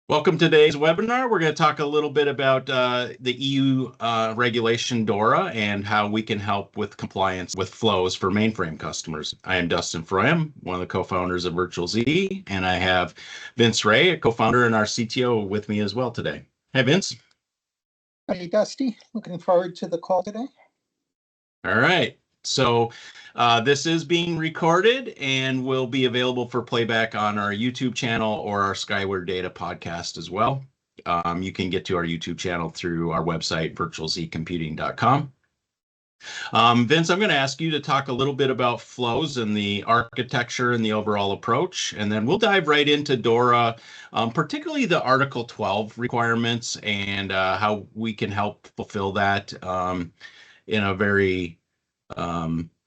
Welcome to today's webinar. We're going to talk a little bit about the EU regulation DORA and how we can help with compliance with flows for mainframe customers. I am Dustin Froyum, one of the co-founders of VirtualZ, and I have Vince Ray, a co-founder and our CTO, with me as well today. Hey, Vince. Hey, Dusty. Looking forward to the call today. All right. So this is being recorded and will be available for playback on our YouTube channel or our Skyward Data podcast as well. You can get to our YouTube channel through our website, virtualzcomputing.com. Vince, I'm going to ask you to talk a little bit about flows and the architecture and the overall approach, and then we'll dive right into DORA, particularly the Article 12 requirements and how we can help fulfill that in a very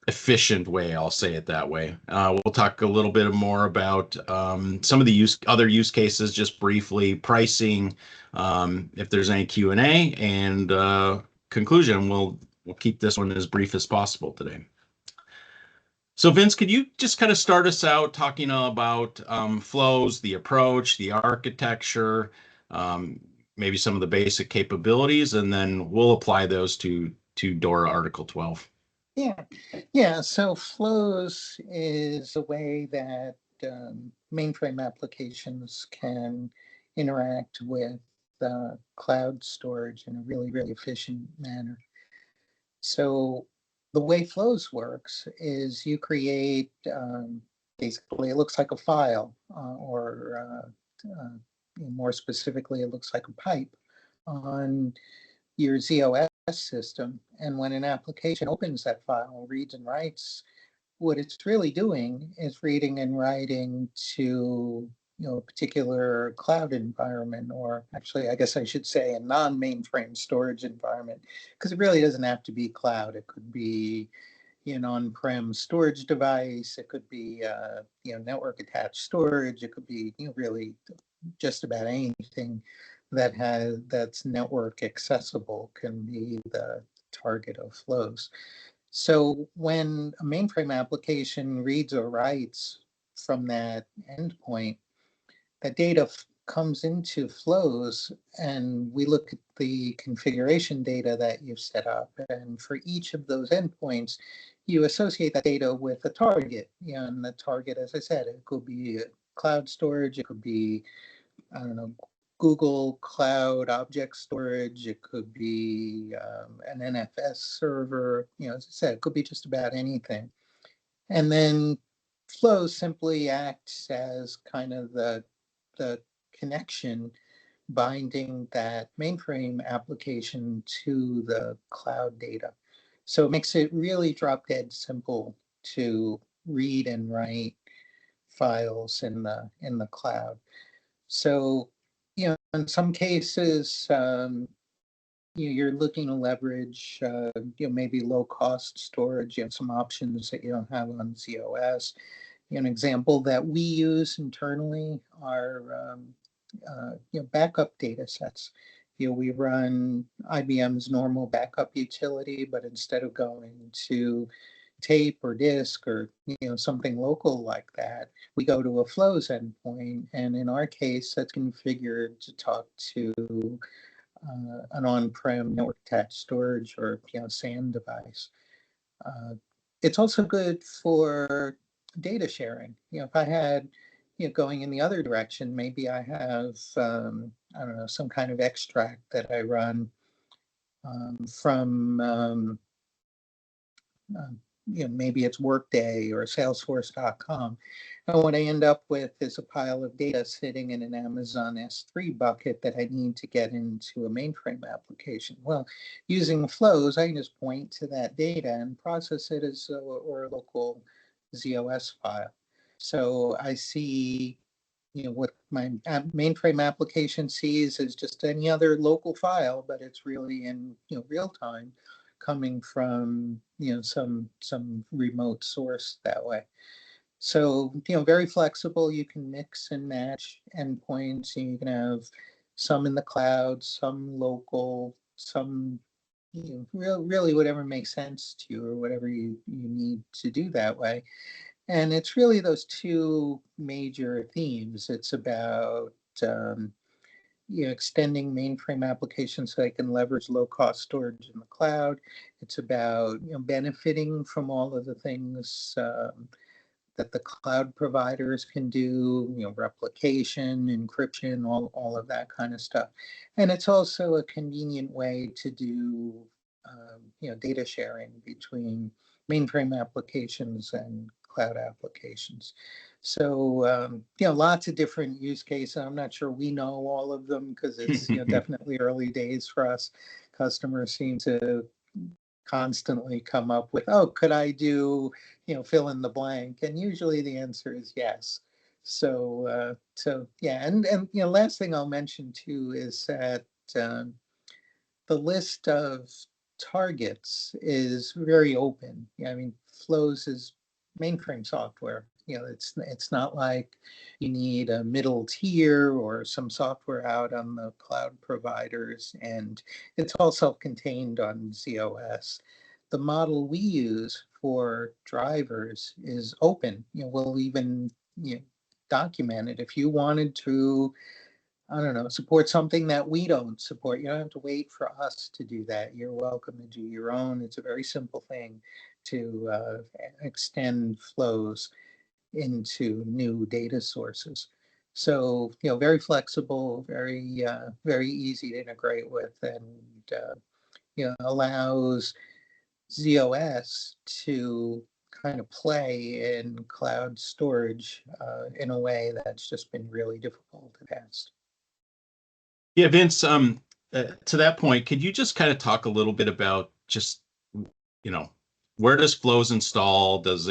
efficient way. I'll say it that way. We'll talk a little bit more about some of the other use cases, just briefly, pricing, if there's any Q&A, and conclusion. We'll keep this one as brief as possible today. So Vince, could you just kind of start us out talking about flows, the approach, the architecture, maybe some of the basic capabilities, and then we'll apply those to DORA Article 12. Yeah. So flows is a way that mainframe applications can interact with cloud storage in a really efficient manner. So the way flows works is you create, basically it looks like a file, or more specifically, it looks like a pipe on your ZOS system. And when an application opens that file, reads and writes, what it's really doing is reading and writing to a particular cloud environment, or actually, I guess I should say a non-mainframe storage environment, because it really doesn't have to be cloud. It could be an on-prem storage device. It could be network attached storage. It could be really just about anything that's network accessible can be the target of flows. So when a mainframe application reads or writes from that endpoint, that data comes into flows, and we look at the configuration data that you've set up. And for each of those endpoints, you associate that data with a target. And the target, as I said, it could be cloud storage, it could be, I don't know, Google Cloud Object Storage, it could be an NFS server, as I said, it could be just about anything. And then Flow simply acts as kind of the connection binding that mainframe application to the cloud data. So it makes it really drop dead simple to read and write files in the cloud. So in some cases, you're looking to leverage, maybe low-cost storage. You have some options that you don't have on ZOS. An example that we use internally are, backup data sets. We run IBM's normal backup utility, but instead of going to tape or disk or something local like that, we go to a FlowZ endpoint, and in our case, that's configured to talk to an on-prem network attached storage or SAN device. It's also good for data sharing. If I had going in the other direction, maybe I have I don't know, some kind of extract that I run from maybe it's Workday or Salesforce.com. And what I end up with is a pile of data sitting in an Amazon S3 bucket that I need to get into a mainframe application. Well, using flows, I can just point to that data and process it as a local ZOS file. So I see what my mainframe application sees is just any other local file, but it's really in real time, coming from some remote source that way. So very flexible. You can mix and match endpoints, and you can have some in the cloud, some local, some really whatever makes sense to you or whatever you need to do that way. And it's really those two major themes. It's about extending mainframe applications so they can leverage low-cost storage in the cloud. It's about benefiting from all of the things that the cloud providers can do, replication, encryption, all of that kind of stuff. And it's also a convenient way to do, data sharing between mainframe applications and cloud applications. So, lots of different use cases. I'm not sure we know all of them because it's, definitely early days for us. Customers seem to constantly come up with, oh, could I do, fill in the blank? And usually the answer is yes. So yeah, and last thing I'll mention too is that the list of targets is very open. I mean, FlowZ is mainframe software. It's not like you need a middle tier or some software out on the cloud providers, and it's all self-contained on ZOS. The model we use for drivers is open. We'll even document it. If you wanted to, I don't know, support something that we don't support, you don't have to wait for us to do that. You're welcome to do your own. It's a very simple thing to extend flows into new data sources. So, very flexible, very easy to integrate with, and allows ZOS to kind of play in cloud storage in a way that's just been really difficult in the past. Yeah, Vince, to that point, could you just kind of talk a little bit about just, where does FlowZ install? Does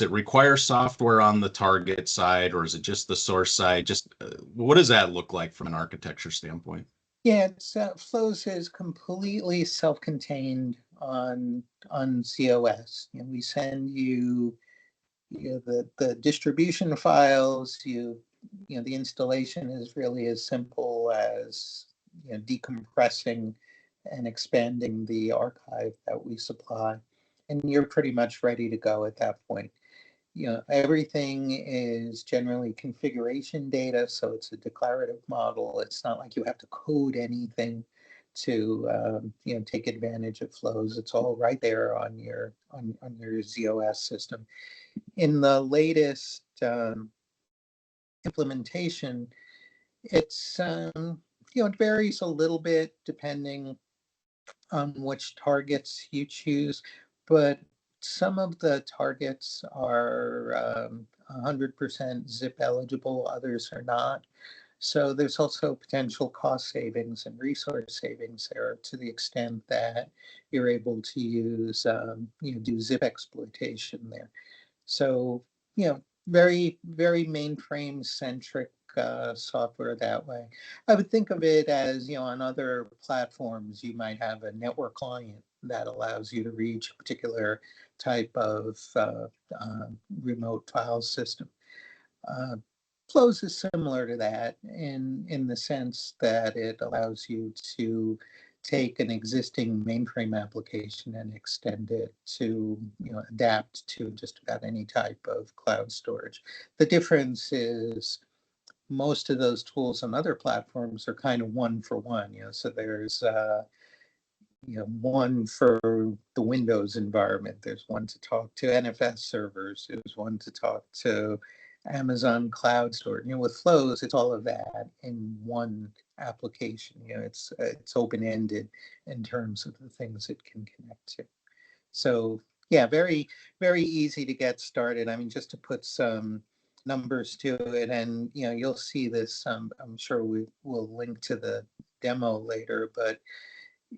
it require software on the target side, or is it just the source side? Just what does that look like from an architecture standpoint? Yeah, it's FlowZ is completely self-contained on ZOS. We send you, the distribution files. The installation is really as simple as decompressing and expanding the archive that we supply, and you're pretty much ready to go at that point. Everything is generally configuration data, so it's a declarative model. It's not like you have to code anything to take advantage of flows. It's all right there on your ZOS system. In the latest implementation, it's it varies a little bit depending on which targets you choose, but some of the targets are 100% zip eligible, others are not. So there's also potential cost savings and resource savings there to the extent that you're able to use, do zip exploitation there. So, very, very mainframe centric software that way. I would think of it as, on other platforms, you might have a network client that allows you to reach a particular type of remote file system. FlowZ is similar to that in the sense that it allows you to take an existing mainframe application and extend it to, adapt to just about any type of cloud storage. The difference is most of those tools on other platforms are kind of one for one, so there's one for the Windows environment. There's one to talk to NFS servers. There's one to talk to Amazon Cloud Storage. With FlowZ, it's all of that in one application. It's open-ended in terms of the things it can connect to. So yeah, very, very easy to get started. I mean, just to put some numbers to it, and you'll see this. I'm sure we will link to the demo later, but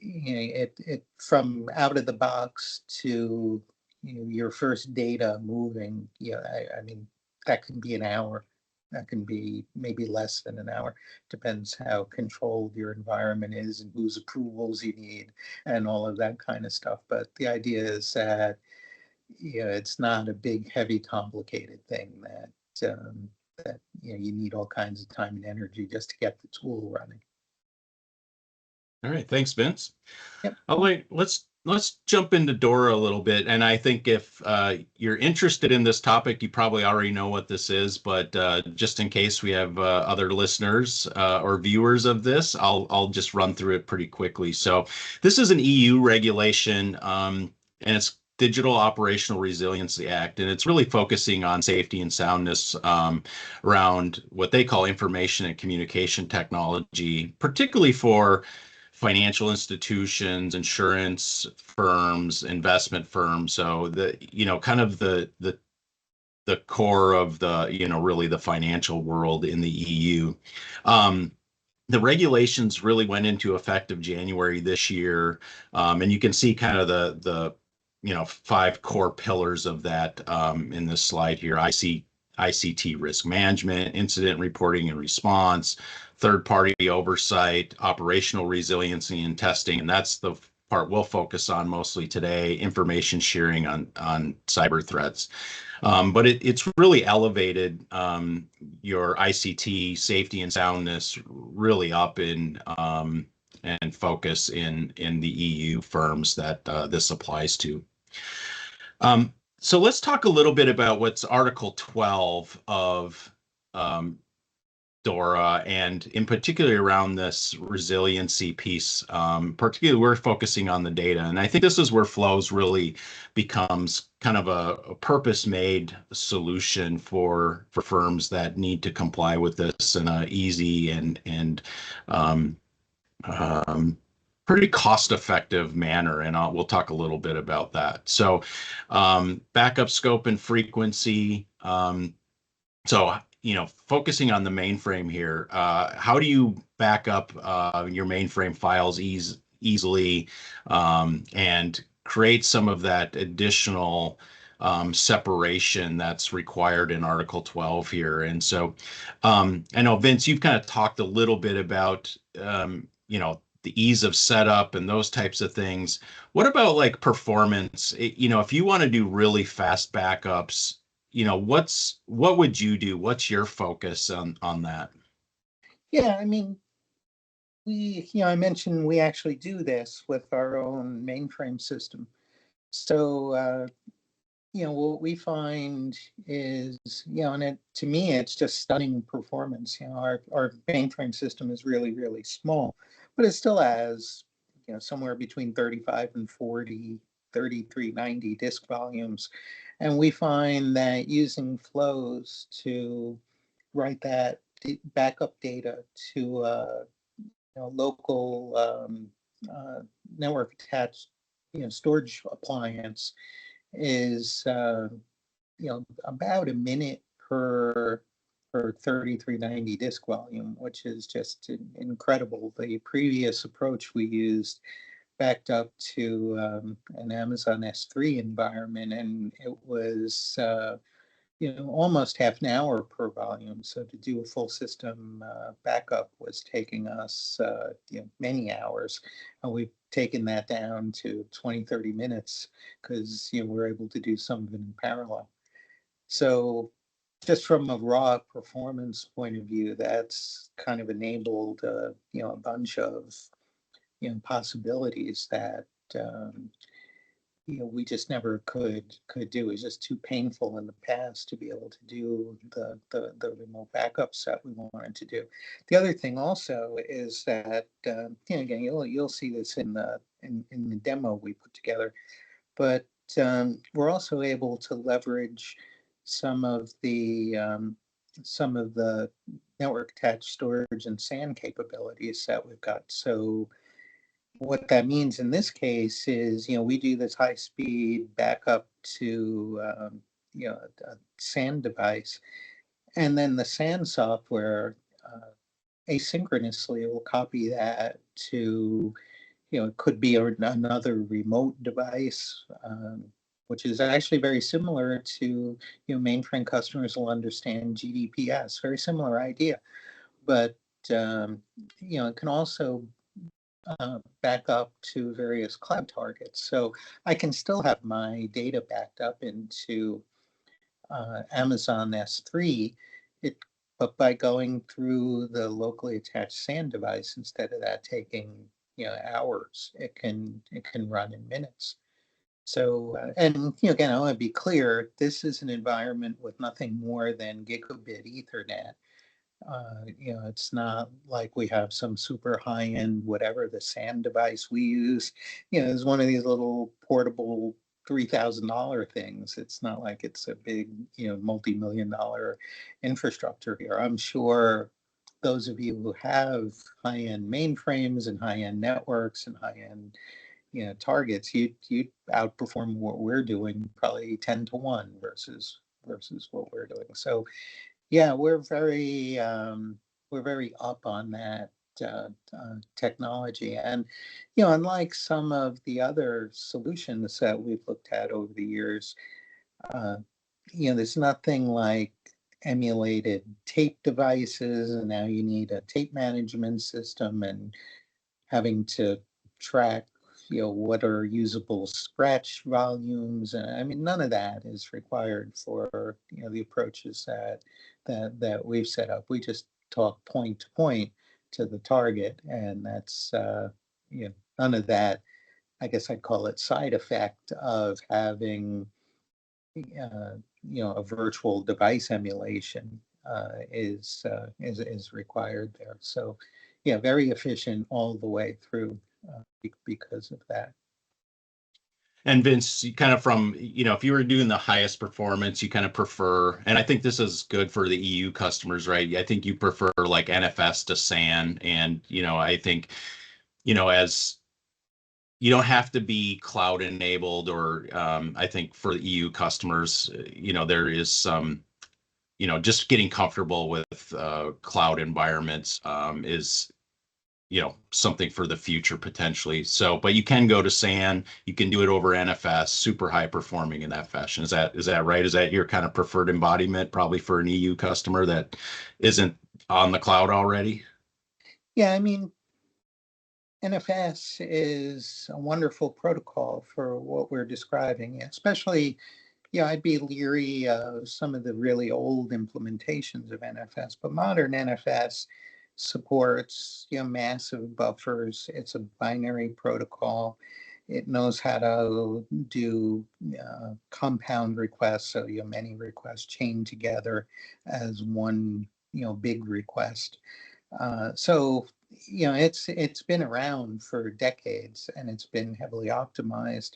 it from out of the box to your first data moving. I mean, that can be an hour. That can be maybe less than an hour. Depends how controlled your environment is and whose approvals you need and all of that kind of stuff. But the idea is that it's not a big, heavy, complicated thing that you need all kinds of time and energy just to get the tool running. All right, thanks, Vince. Yep. All right, let's let's jump into DORA a little bit. And I think if you're interested in this topic, you probably already know what this is, but just in case we have other listeners or viewers of this, I'll just run through it pretty quickly. So this is an EU regulation, and it's Digital Operational Resiliency Act, and it's really focusing on safety and soundness around what they call information and communication technology, particularly for financial institutions, insurance firms, investment firms. So kind of the core of the, really the financial world in the EU. The regulations really went into effect of January this year, and you can see kind of the five core pillars of that in this slide here. ICT risk management, incident reporting and response, third-party oversight, operational resiliency and testing, and that's the part we'll focus on mostly today, information sharing on cyber threats. But it's really elevated your ICT safety and soundness really up in and focus in the EU firms that this applies to. So let's talk a little bit about what's Article 12 of DORA, and in particular around this resiliency piece. Particularly, we're focusing on the data, and I think this is where FlowZ really becomes kind of a purpose-made solution for firms that need to comply with this in a easy and pretty cost-effective manner, and we'll talk a little bit about that. So, backup scope and frequency. So, focusing on the mainframe here, how do you back up your mainframe files easily and create some of that additional separation that's required in Article 12 here? And so I know, Vince, you've kind of talked a little bit about, the ease of setup and those types of things. What about like performance? If you want to do really fast backups, what would you do? What's your focus on that? Yeah, I mean, I mentioned we actually do this with our own mainframe system. So, what we find is, and to me, it's just stunning performance. Our mainframe system is really, really small, but it still has, somewhere between 35 and 40, 3390 disk volumes. And we find that using FlowZ to write that backup data to local network attached storage appliance is about a minute per 3390 disk volume, which is just incredible. The previous approach we used backed up to an Amazon S3 environment, and it was almost half an hour per volume. So to do a full system backup was taking us many hours. And we've taken that down to 20, 30 minutes because we're able to do some of it in parallel. So just from a raw performance point of view, that's kind of enabled a bunch of possibilities that we just never could do. It's just too painful in the past to be able to do the remote backups that we wanted to do. The other thing also is that again, you'll see this in the demo we put together, but we're also able to leverage some of the network attached storage and SAN capabilities that we've got. So what that means in this case is, we do this high-speed backup to, a SAN device, and then the SAN software asynchronously will copy that to, it could be another remote device, which is actually very similar to, mainframe customers will understand GDPS, very similar idea, but it can also back up to various cloud targets. So I can still have my data backed up into Amazon S3, but by going through the locally attached SAN device instead of that taking hours. It can run in minutes. So, and again, I want to be clear, this is an environment with nothing more than gigabit Ethernet. It's not like we have some super high-end, whatever the SAN device we use, is one of these little portable $3,000 things. It's not like it's a big, multi-million dollar infrastructure here. I'm sure those of you who have high-end mainframes and high-end networks and high-end targets, you outperform what we're doing probably 10 to 1 versus what we're doing. So yeah, we're very up on that technology, and unlike some of the other solutions that we've looked at over the years, uh, there's nothing like emulated tape devices, and now you need a tape management system and having to track, what are usable scratch volumes. I mean, none of that is required for, the approaches that we've set up. We just talk point to point to the target, and that's, none of that, I guess I'd call it side effect of having, a virtual device emulation is required there. So, yeah, very efficient all the way through because of that. And Vince, you kind of from, if you were doing the highest performance, you kind of prefer, and I think this is good for the EU customers, right? I think you prefer like NFS to SAN. And, I think, as you don't have to be cloud enabled, or I think for the EU customers, there is some, just getting comfortable with cloud environments is, something for the future potentially. So, but you can go to SAN, you can do it over NFS, super high performing in that fashion. Is that right? Is that your kind of preferred embodiment, probably for an EU customer that isn't on the cloud already? Yeah, I mean, NFS is a wonderful protocol for what we're describing, especially, I'd be leery of some of the really old implementations of NFS, but modern NFS supports, massive buffers. It's a binary protocol. It knows how to do compound requests, so many requests chained together as one, big request. So it's been around for decades, and it's been heavily optimized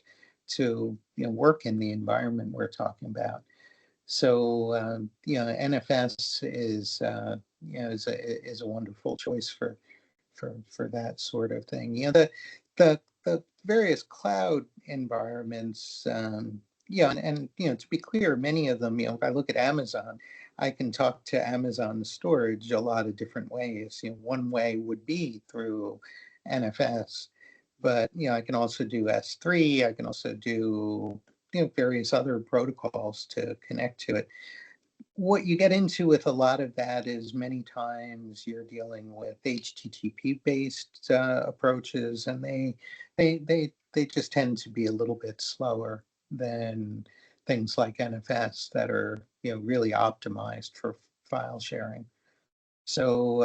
to work in the environment we're talking about. So NFS is is a wonderful choice for that sort of thing. The various cloud environments. And to be clear, many of them. If I look at Amazon, I can talk to Amazon storage a lot of different ways. One way would be through NFS, but I can also do S3. I can also do various other protocols to connect to it. What you get into with a lot of that is many times you're dealing with HTTP based approaches, and they just tend to be a little bit slower than things like NFS that are really optimized for file sharing. So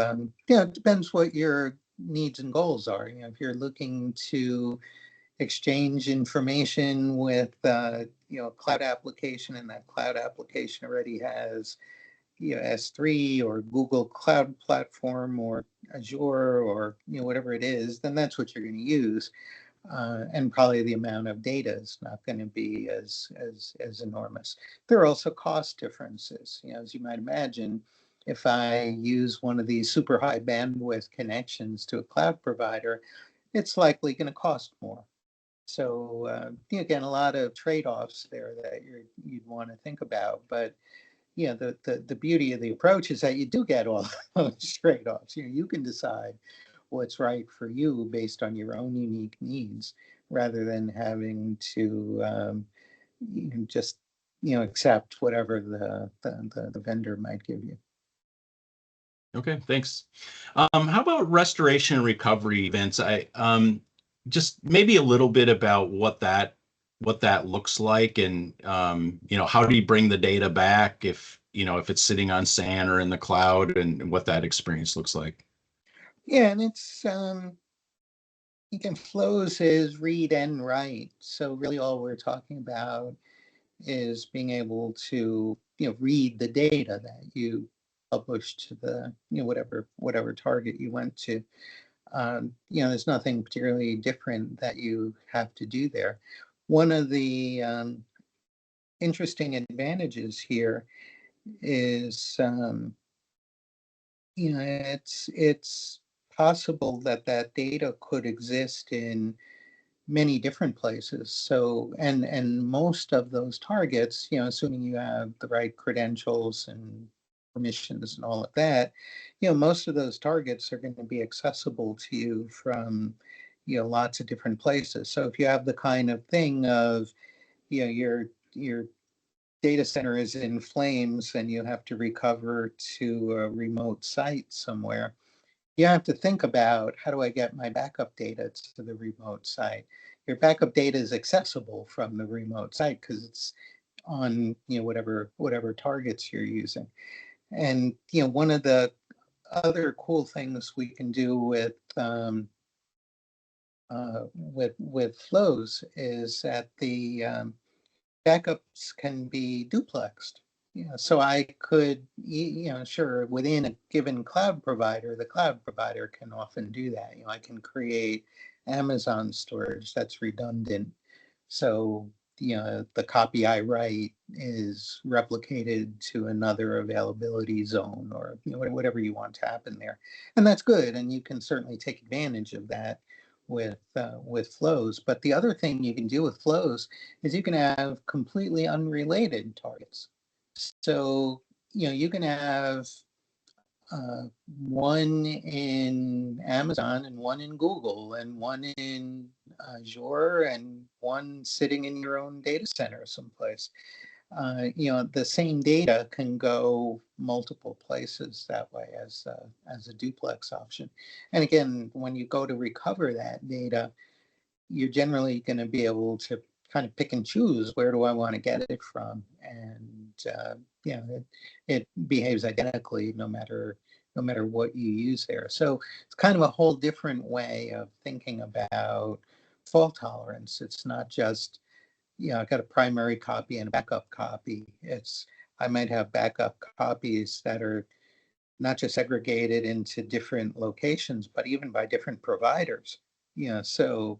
it depends what your needs and goals are. If you're looking to exchange information with a cloud application, and that cloud application already has S3 or Google Cloud Platform or Azure or whatever it is, then that's what you're going to use. And probably the amount of data is not going to be as enormous. There are also cost differences. As you might imagine, if I use one of these super high bandwidth connections to a cloud provider, it's likely going to cost more. So again, a lot of trade-offs there that you'd want to think about. But the beauty of the approach is that you do get all those trade-offs. You can decide what's right for you based on your own unique needs, rather than having to just accept whatever the vendor might give you. Okay, thanks. How about restoration and recovery events? I just maybe a little bit about what that looks like, and how do you bring the data back if if it's sitting on SAN or in the cloud, and what that experience looks like. Yeah, and again, FlowZ is read and write. So really all we're talking about is being able to, read the data that you publish to the, whatever target you went to. There's nothing particularly different that you have to do there. One of the interesting advantages here is, it's possible that that data could exist in many different places. So, and most of those targets, assuming you have the right credentials and permissions and all of that, most of those targets are going to be accessible to you from, lots of different places. So if you have the kind of thing of, your data center is in flames and you have to recover to a remote site somewhere, you have to think about, how do I get my backup data to the remote site? Your backup data is accessible from the remote site because it's on, whatever targets you're using. And one of the other cool things we can do with FlowZ is that the backups can be duplexed. So I could, sure, within a given cloud provider, the cloud provider can often do that. I can create Amazon storage that's redundant. So, the copy I write is replicated to another availability zone, or whatever you want to happen there. And that's good. And you can certainly take advantage of that with FlowZ. But the other thing you can do with FlowZ is you can have completely unrelated targets. So, you can have one in Amazon and one in Google and one in Azure and one sitting in your own data center someplace. The same data can go multiple places that way as a duplex option. And again, when you go to recover that data, you're generally going to be able to kind of pick and choose, where do I want to get it from, and it behaves identically no matter what you use there. So it's kind of a whole different way of thinking about fault tolerance. It's not just, I've got a primary copy and a backup copy. I might have backup copies that are not just segregated into different locations, but even by different providers. So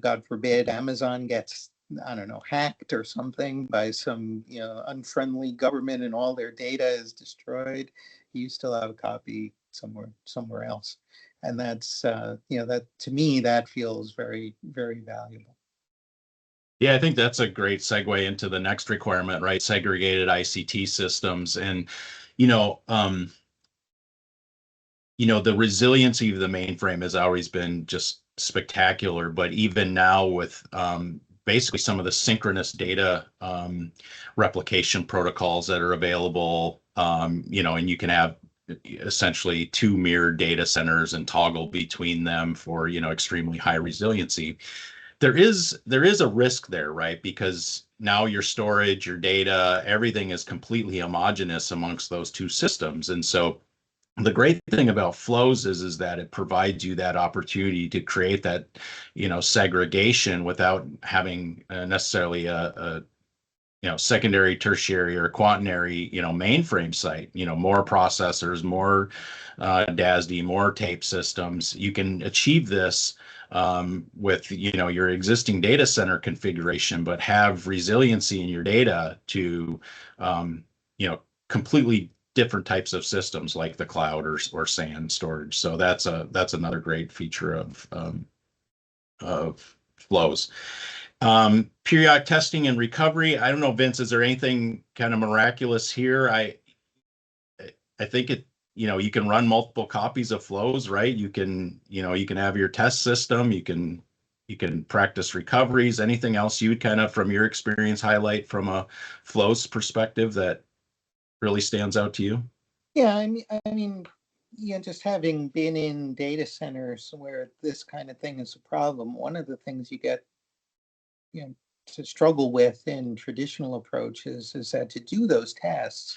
God forbid, Amazon gets, I don't know, hacked or something by some, unfriendly government, and all their data is destroyed. You still have a copy somewhere else. And that's, that, to me, that feels very, very valuable. Yeah, I think that's a great segue into the next requirement, right? Segregated ICT systems. And, you know, um, the resiliency of the mainframe has always been just spectacular. But even now with basically some of the synchronous data replication protocols that are available, and you can have essentially two mirrored data centers and toggle between them for, extremely high resiliency. There is a risk there, right? Because now your storage, your data, everything is completely homogeneous amongst those two systems. And so the great thing about FlowZ is that it provides you that opportunity to create that, segregation without having necessarily a secondary, tertiary, or quaternary, mainframe site. More processors, more DASD, more tape systems. You can achieve this with, your existing data center configuration, but have resiliency in your data to, completely different types of systems like the cloud or SAN storage. So that's another great feature of FlowZ. Periodic testing and recovery. I don't know, Vince, is there anything kind of miraculous here? I think you can run multiple copies of FlowZ, right? You can have your test system, you can practice recoveries. Anything else you would kind of, from your experience, highlight from a FlowZ perspective that really stands out to you? Yeah, I mean, just having been in data centers where this kind of thing is a problem, one of the things you get, to struggle with in traditional approaches is that to do those tests,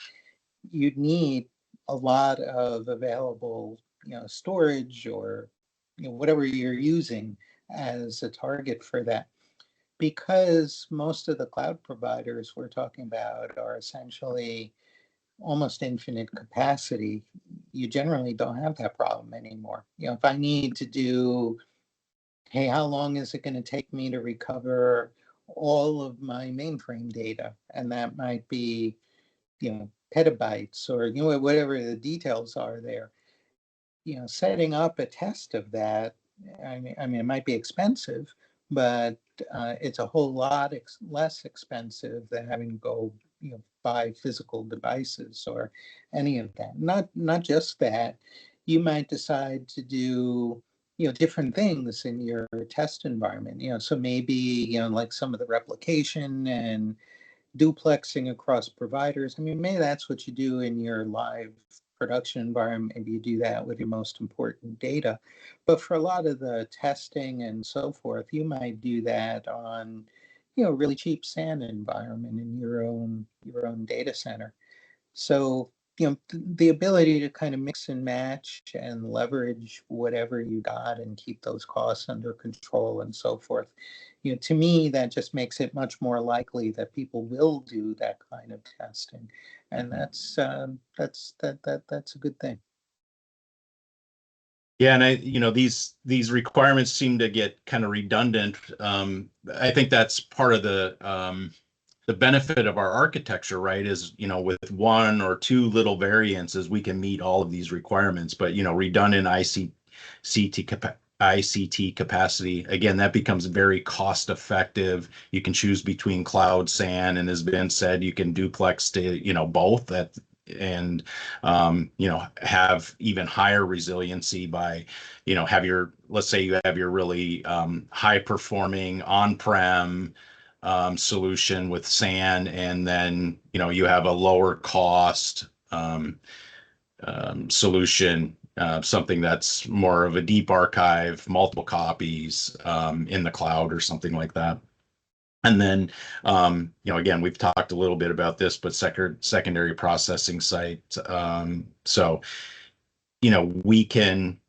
you'd need a lot of available, storage or whatever you're using as a target for that. Because most of the cloud providers we're talking about are essentially almost infinite capacity, you generally don't have that problem anymore. If I need to do, hey, how long is it going to take me to recover all of my mainframe data? And that might be, petabytes or, whatever the details are there. Setting up a test of that, I mean, it might be expensive, but it's a whole lot less expensive than having to go, buy physical devices or any of that. Not just that, you might decide to do, different things in your test environment. So maybe, like some of the replication and duplexing across providers. I mean, maybe that's what you do in your live production environment. Maybe you do that with your most important data. But for a lot of the testing and so forth, you might do that on, really cheap SAN environment in your own data center. So, the ability to kind of mix and match and leverage whatever you got and keep those costs under control and so forth. To me, that just makes it much more likely that people will do that kind of testing, and that's a good thing. Yeah, and these requirements seem to get kind of redundant. I think that's part of the benefit of our architecture, right? Is with one or two little variances, we can meet all of these requirements. But redundant ICT capacity, again, that becomes very cost effective. You can choose between cloud, SAN, and as Ben said, you can duplex to both at and have even higher resiliency by let's say you have your really high performing on-prem solution with SAN, and then you have a lower cost solution, something that's more of a deep archive, multiple copies in the cloud or something like that. And then, again, we've talked a little bit about this, but secondary processing site. So, we can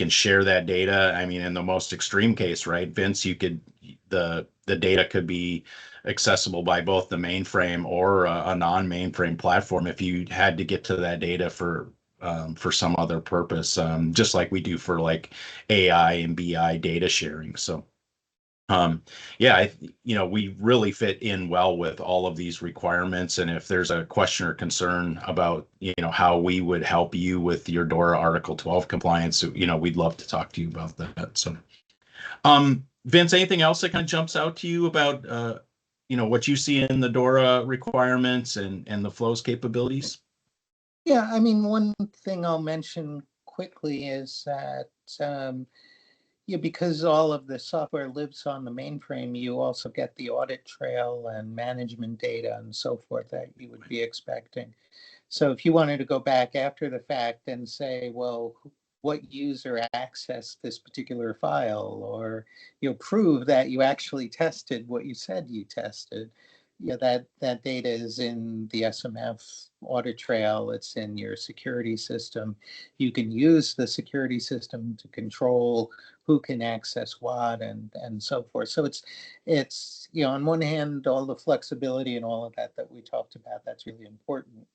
share that data. I mean, in the most extreme case, right, Vince, the data could be accessible by both the mainframe or a non-mainframe platform if you had to get to that data for some other purpose, just like we do for like AI and BI data sharing. So yeah, we really fit in well with all of these requirements. And if there's a question or concern about, how we would help you with your DORA Article 12 compliance, we'd love to talk to you about that. So, Vince, anything else that kind of jumps out to you about, what you see in the DORA requirements and the FlowZ capabilities? Yeah, I mean, one thing I'll mention quickly is that because all of the software lives on the mainframe, you also get the audit trail and management data and so forth that you would be expecting. So if you wanted to go back after the fact and say, well, what user accessed this particular file, or prove that you actually tested what you said you tested, that data is in the SMF audit trail. It's in your security system. You can use the security system to control who can access what and so forth. So it's on one hand, all the flexibility and all of that we talked about, that's really important.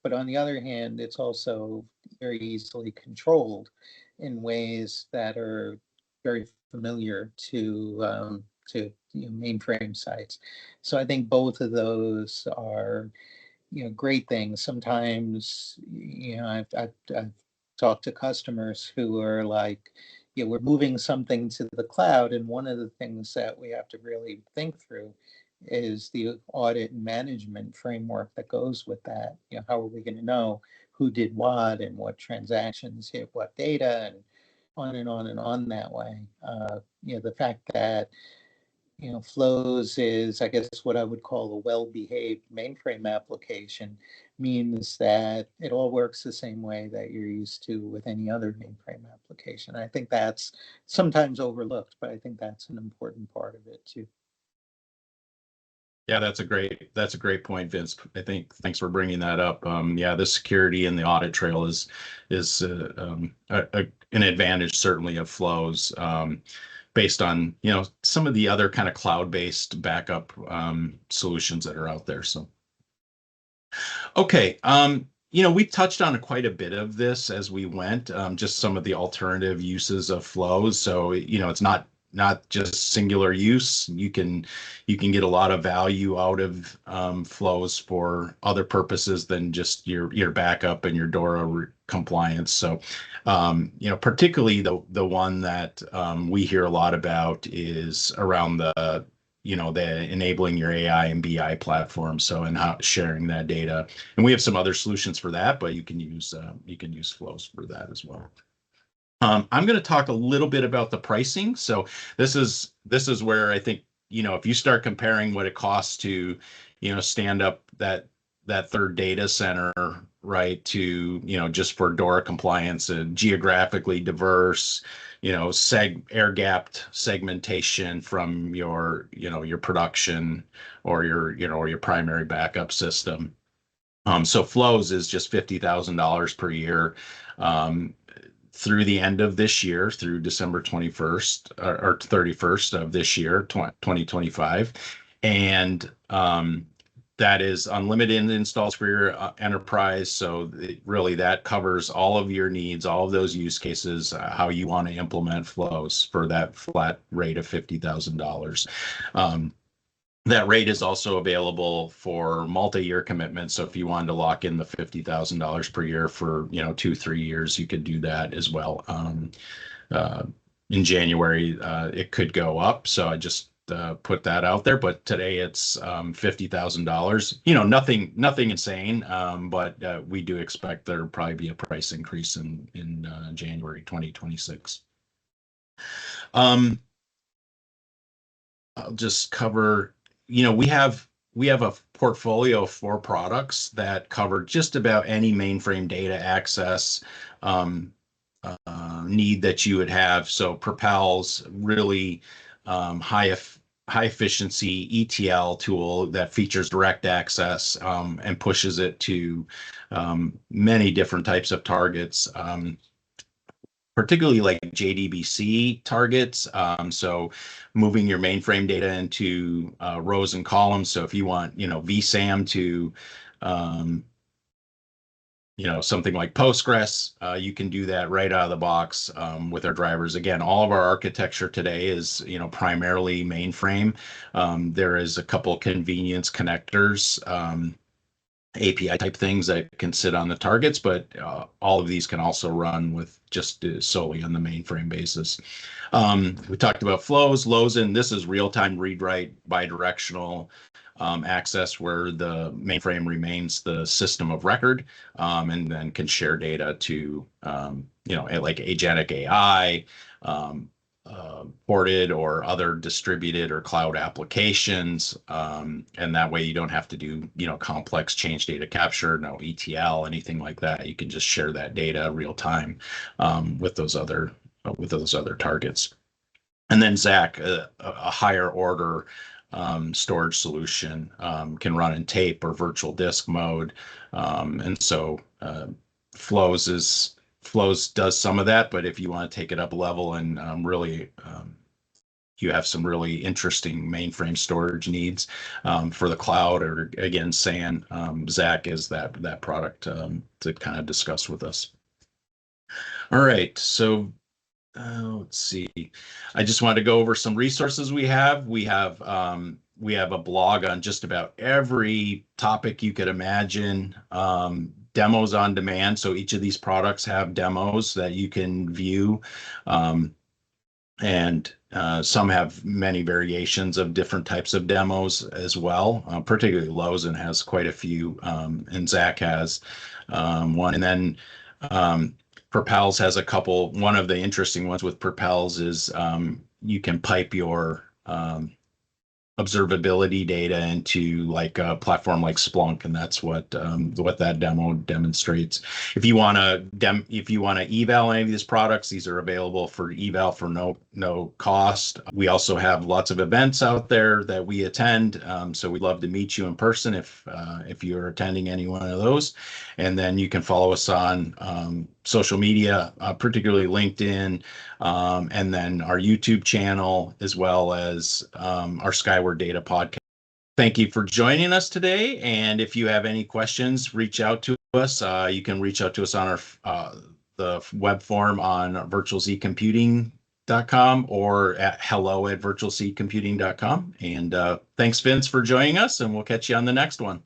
But on the other hand, it's also very easily controlled in ways that are very familiar to mainframe sites. So I think both of those are great things. Sometimes I've talked to customers who are like, we're moving something to the cloud, and one of the things that we have to really think through is the audit and management framework that goes with that. How are we going to know who did what and what transactions hit what data, and on and on and on that way. The fact that FlowZ is, I guess, what I would call a well-behaved mainframe application, means that it all works the same way that you're used to with any other mainframe application. I think that's sometimes overlooked, but I think that's an important part of it too. Yeah, that's a great point, Vince. I think thanks for bringing that up. Yeah, the security and the audit trail is an advantage certainly of flows, based on some of the other kind of cloud-based backup solutions that are out there. So okay, we touched on quite a bit of this as we went, just some of the alternative uses of flows. So, it's not just singular use. You can get a lot of value out of flows for other purposes than just your backup and your DORA compliance. So, particularly the one that we hear a lot about is around the enabling your AI and BI platform. So, and how sharing that data. And we have some other solutions for that, but you can use flows for that as well. I'm going to talk a little bit about the pricing. So this is where I think, if you start comparing what it costs to, stand up that third data center, right, to, just for DORA compliance and geographically diverse, air gapped segmentation from your production or your primary backup system. So FlowZ is just $50,000 per year. Through the end of this year, through December 21st or 31st of this year, 2025. And that is unlimited installs for your enterprise. So really that covers all of your needs, all of those use cases, how you want to implement flows for that flat rate of $50,000. That rate is also available for multi-year commitments. So if you wanted to lock in the $50,000 per year for 2-3 years, you could do that as well. In January, it could go up. So I just put that out there. But today it's $50,000. Nothing insane, but we do expect there'll probably be a price increase in January 2026. I'll just cover. We have a portfolio of 4 products that cover just about any mainframe data access need that you would have. So Propel's really high efficiency ETL tool that features direct access and pushes it to many different types of targets. Particularly like JDBC targets. So moving your mainframe data into rows and columns. So if you want, VSAM to, something like Postgres, you can do that right out of the box with our drivers. Again, all of our architecture today is, primarily mainframe. There is a couple convenience connectors. API type things that can sit on the targets, but all of these can also run with just solely on the mainframe basis. We talked about flows, lows, and this is real-time read-write bidirectional access where the mainframe remains the system of record and then can share data to, like agentic AI, ported or other distributed or cloud applications. And that way you don't have to do, complex change data capture, no ETL, anything like that. You can just share that data real time with those other targets. And then Zach, a higher order storage solution can run in tape or virtual disk mode. And so FlowZ does some of that, but if you want to take it up a level and really you have some really interesting mainframe storage needs for the cloud or again SAN, Zach is that product to kind of discuss with us. All right, so let's see. I just wanted to go over some resources we have. We have a blog on just about every topic you could imagine. Demos on demand. So each of these products have demos that you can view. And some have many variations of different types of demos as well. Particularly FlowZ has quite a few, and Zach has one. And then Propel's has a couple. One of the interesting ones with Propel's is you can pipe your observability data into like a platform like Splunk, and that's what that demo demonstrates. If you want to eval any of these products, these are available for eval for no cost. We also have lots of events out there that we attend, so we'd love to meet you in person if you're attending any one of those. And then you can follow us on social media, particularly LinkedIn, and then our YouTube channel, as well as our Skyward Data podcast. Thank you for joining us today. And if you have any questions, reach out to us. You can reach out to us on our the web form on virtualzcomputing.com or at hello@virtualzcomputing.com. And thanks, Vince, for joining us, and we'll catch you on the next one.